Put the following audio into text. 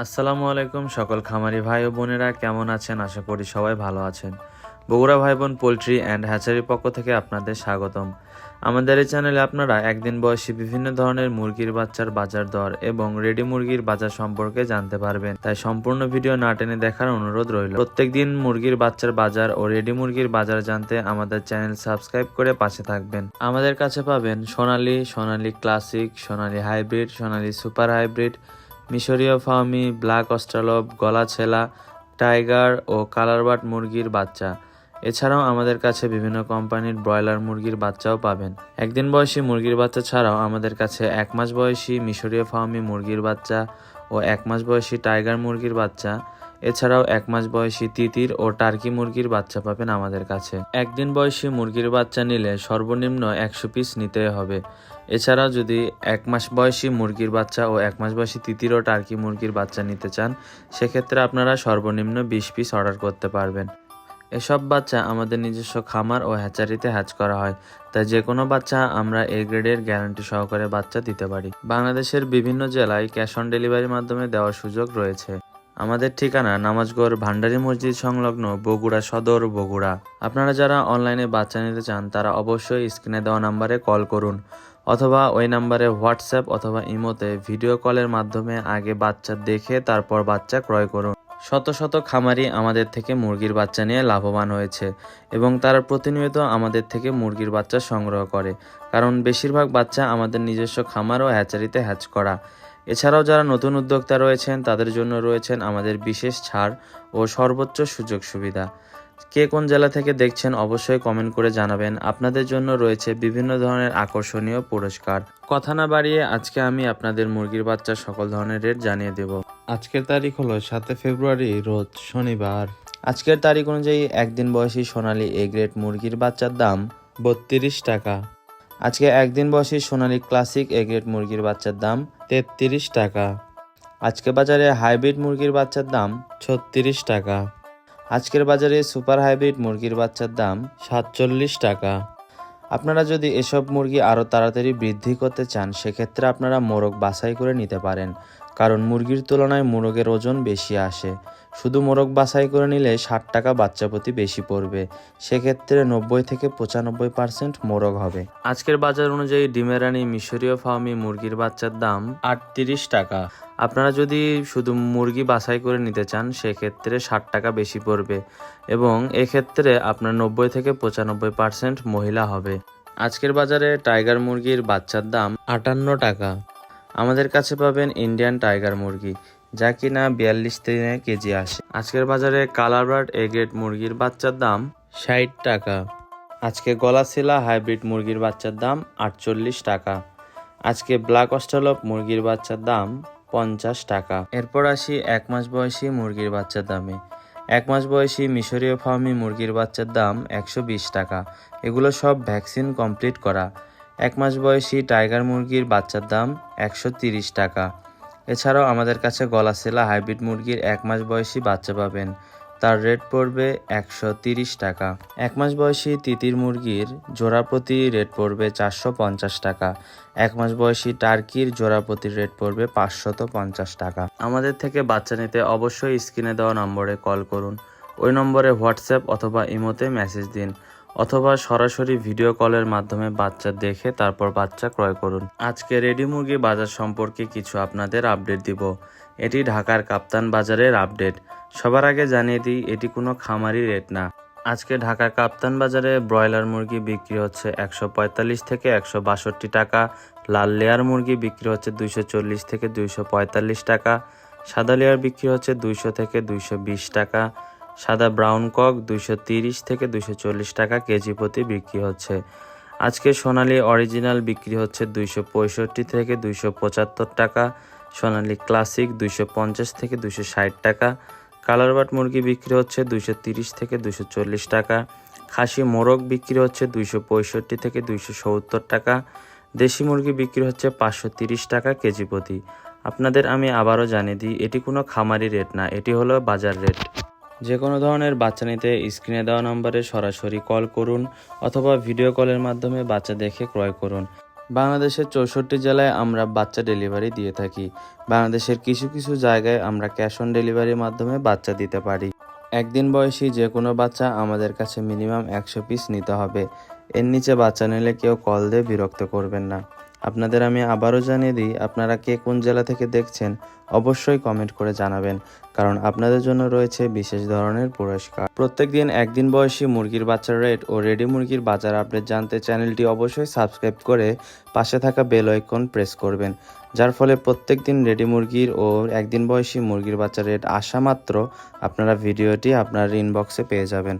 আসসালামু আলাইকুম সকল খামারি ভাই ও বোনেরা কেমন আছেন? আশা করি সবাই ভালো আছেন। বগুড়া ভাই বোন পোলট্রি অ্যান্ড হ্যাচারির পক্ষ থেকে আপনাদের স্বাগতম। আমাদের এই চ্যানেলে আপনারা একদিন বয়সী বিভিন্ন ধরনের মুরগির বাচ্চার বাজার দর এবং রেডি মুরগির বাজার সম্পর্কে জানতে পারবেন, তাই সম্পূর্ণ ভিডিও না টেনে দেখার অনুরোধ রইল। প্রত্যেকদিন মুরগির বাচ্চার বাজার ও রেডি মুরগির বাজার জানতে আমাদের চ্যানেল সাবস্ক্রাইব করে পাশে থাকবেন। আমাদের কাছে পাবেন সোনালী, সোনালী ক্লাসিক, সোনালী হাইব্রিড, সোনালী সুপার হাইব্রিড, মিশরীয় ফার্মি, ব্ল্যাক অস্ট্রালব, গলা ছেলা, টাইগার ও কালারবাট মুরগির বাচ্চা। এছাড়াও আমাদের কাছে বিভিন্ন কোম্পানির ব্রয়লার মুরগির বাচ্চাও পাবেন। একদিন বয়সী মুরগির বাচ্চা ছাড়াও আমাদের কাছে 1 মাস বয়সী মিশরীয় ফার্মি মুরগির বাচ্চা ও 1 মাস বয়সী টাইগার মুরগির বাচ্চা, এছাড়াও 1 মাস বয়সী তিতির ও টার্কি মুরগির বাচ্চা পাবেন আমাদের কাছে। একদিন বয়সী মুরগির বাচ্চা নিলে সর্বনিম্ন 100 পিস নিতে হবে। এছাড়াও যদি 1 মাস বয়সী মুরগির বাচ্চা ও 1 মাস বয়সী তিতির ও টার্কি মুরগির বাচ্চা নিতে চান, সেক্ষেত্রে আপনারা সর্বনিম্ন 20 পিস অর্ডার করতে পারবেন। এসব বাচ্চা আমাদের নিজস্ব খামার ও হ্যাচারিতে হ্যাচ করা হয়, তাই যে কোনো বাচ্চা আমরা এ গ্রেডের গ্যারান্টি সহকারে বাচ্চা দিতে পারি। বাংলাদেশের বিভিন্ন জেলায় ক্যাশ অন ডেলিভারির মাধ্যমে দেওয়ার সুযোগ রয়েছে। আমাদের ঠিকানা নামাজগড় ভান্ডারী মসজিদ সংলগ্ন বগুড়া সদর, বগুড়া। আপনারা যারা অনলাইনে বাচ্চা নিতে চান তারা অবশ্যই স্ক্রিনে দেওয়া নাম্বারে কল করুন, অথবা ওই নাম্বারে হোয়াটসঅ্যাপ অথবা ইমোতে ভিডিও কলের মাধ্যমে আগে বাচ্চা দেখে তারপর বাচ্চা ক্রয় করুন। শত শত খামারি আমাদের থেকে মুরগির বাচ্চা নিয়ে লাভবান হয়েছে এবং তারা প্রতিনিয়ত আমাদের থেকে মুরগির বাচ্চা সংগ্রহ করে, কারণ বেশিরভাগ বাচ্চা আমাদের নিজস্ব খামার ও হ্যাচারিতে হ্যাচ করা। এছাড়াও যারা নতুন উদ্যোক্তা রয়েছেন তাদের জন্য রয়েছেন আমাদের বিশেষ ছাড় ও সর্বোচ্চ সুযোগ সুবিধা। কে কোন জেলা থেকে দেখছেন অবশ্যই কমেন্ট করে জানাবেন। আপনাদের জন্য রয়েছে বিভিন্ন ধরনের আকর্ষণীয় পুরস্কার। কথা না বাড়িয়ে আজকে আমি আপনাদের মুরগির বাচ্চার সকল ধরনের রেট জানিয়ে দেব। আজকের তারিখ হলো 7 ফেব্রুয়ারি, রোজ শনিবার। আজকের তারিখ অনুযায়ী একদিন বয়সী সোনালী এ গ্রেড মুরগির বাচ্চার দাম 32 টাকা। আজকে একদিন বয়সী সোনালী ক্লাসিক এ গ্রেড মুরগির বাচ্চার দাম 33 টাকা। আজকে বাজারে হাইব্রিড মুরগির বাচ্চার দাম 36 টাকা। আজকের বাজারে সুপার হাইব্রিড মুরগির বাচ্চার দাম 47 টাকা। আপনারা যদি এসব মুরগি আরও তাড়াতাড়ি বৃদ্ধি করতে চান, সেক্ষেত্রে আপনারা মোরগ বাছাই করে নিতে পারেন, কারণ মুরগির তুলনায় মোরগের ওজন বেশি আসে। শুধু মোরগ বাছাই করে নিলে 60 টাকা বাচ্চা প্রতি বেশি পড়বে, সেক্ষেত্রে 90 থেকে 95% মোরগ হবে। আজকের বাজার অনুযায়ী ডিমের রানী মিশরীয় ফার্মি মুরগির বাচ্চার দাম 38 টাকা। আপনারা যদি শুধু মুরগি বাছাই করে নিতে চান, সেক্ষেত্রে 60 টাকা বেশি পড়বে এবং এক্ষেত্রে আপনার 90 থেকে 95% মহিলা হবে। আজকের বাজারে টাইগার মুরগির বাচ্চার দাম 58 টাকা। আমাদের কাছে পাবেন ইন্ডিয়ান টাইগার মুরগি, যা কিনা 42 দিনে কেজি আসে। আজকের বাজারে কালারবার্ড এ গ্রেড মুরগির বাচ্চার দাম 60 টাকা। আজকে গলাশিলা হাইব্রিড মুরগির বাচ্চার দাম 48 টাকা। আজকে ব্ল্যাক অস্ট্রালব মুরগির বাচ্চার দাম 50 টাকা। এরপর আসি 1 মাস বয়সী মুরগির বাচ্চার দামে। 1 মাস বয়সী মিশরীয় ফার্মি মুরগির বাচ্চার দাম 120 টাকা। এগুলো সব ভ্যাকসিন কমপ্লিট করা। 1 মাস বয়সী টাইগার মুরগির বাচ্চার দাম 130 টাকা। এছাড়াও আমাদের কাছে গলাশিলা হাইব্রিড মুরগির 1 মাস বয়সী বাচ্চা পাবেন, তার রেট পড়বে 130 টাকা। 1 মাস বয়সী তিতির মুরগির জোড়া প্রতি রেট পড়বে 450 টাকা। 1 মাস বয়সী টার্কির জোড়া প্রতি রেট পড়বে 550 টাকা। আমাদের থেকে বাচ্চা নিতে অবশ্যই স্ক্রিনে দেওয়া নম্বরে কল করুন। ওই নম্বরে হোয়াটসঅ্যাপ অথবা ইমোতে মেসেজ দিন, অথবা সরাসরি ভিডিও কলের মাধ্যমে বাচ্চা দেখে তারপর বাচ্চা ক্রয় করুন। আজকে রেডি মুরগি বাজার সম্পর্কে কিছু আপনাদের আপডেট দিব। এটি ঢাকার কাপ্তান বাজারের আপডেট। সবার আগে জানিয়ে দিই, এটি কোনো খামারি রেট না। আজকে ঢাকার কাপ্তান বাজারে ব্রয়লার মুরগি বিক্রি হচ্ছে 145 থেকে 162 টাকা। লাল লেয়ার মুরগি বিক্রি হচ্ছে 240 থেকে 245 টাকা। সাদা লেয়ার বিক্রি হচ্ছে 200 থেকে 220 টাকা। সাদা ব্রাউন কক 230 থেকে 240 টাকা কেজি প্রতি বিক্রি হচ্ছে। আজকে সোনালী অরিজিনাল বিক্রি হচ্ছে 265 থেকে 275 টাকা। সোনালী ক্লাসিক 250 থেকে 260 টাকা। কালারবাট মুরগি বিক্রি হচ্ছে 230 থেকে 240 টাকা। খাসি মোরগ বিক্রি হচ্ছে 265 থেকে 270 টাকা। দেশি মুরগি বিক্রি হচ্ছে 530 টাকা কেজি প্রতি। আপনাদের আমি আবারও জানিয়ে দিই, এটি কোনো খামারি রেট না, এটি হলো বাজার রেট। যে কোনো ধরনের বাচ্চা নিতে স্ক্রিনে দেওয়া নম্বরে সরাসরি কল করুন, অথবা ভিডিও কলের মাধ্যমে বাচ্চা দেখে ক্রয় করুন। বাংলাদেশের 64 জেলায় আমরা বাচ্চা ডেলিভারি দিয়ে থাকি। বাংলাদেশের কিছু কিছু জায়গায় আমরা ক্যাশ অন ডেলিভারির মাধ্যমে বাচ্চা দিতে পারি। একদিন বয়সী যে কোনো বাচ্চা আমাদের কাছে মিনিমাম 100 পিস নিতে হবে। এর নিচে বাচ্চা নিলে কেউ কল দিয়ে বিরক্ত করবেন না। আপনাদের আমি আবারও জানিয়ে দিই, আপনারা কে কোন জেলা থেকে দেখছেন অবশ্যই কমেন্ট করে জানাবেন, কারণ আপনাদের জন্য রয়েছে বিশেষ ধরনের পুরস্কার। প্রত্যেকদিন একদিন বয়সী মুরগির বাচ্চার রেট ও রেডি মুরগির বাজার আপডেট জানতে চ্যানেলটি অবশ্যই সাবস্ক্রাইব করে পাশে থাকা বেল আইকন প্রেস করবেন, যার ফলে প্রত্যেকদিন রেডি মুরগির ও একদিন বয়সী মুরগির বাচ্চার রেট আসা মাত্র আপনারা ভিডিওটি আপনার ইনবক্সে পেয়ে যাবেন।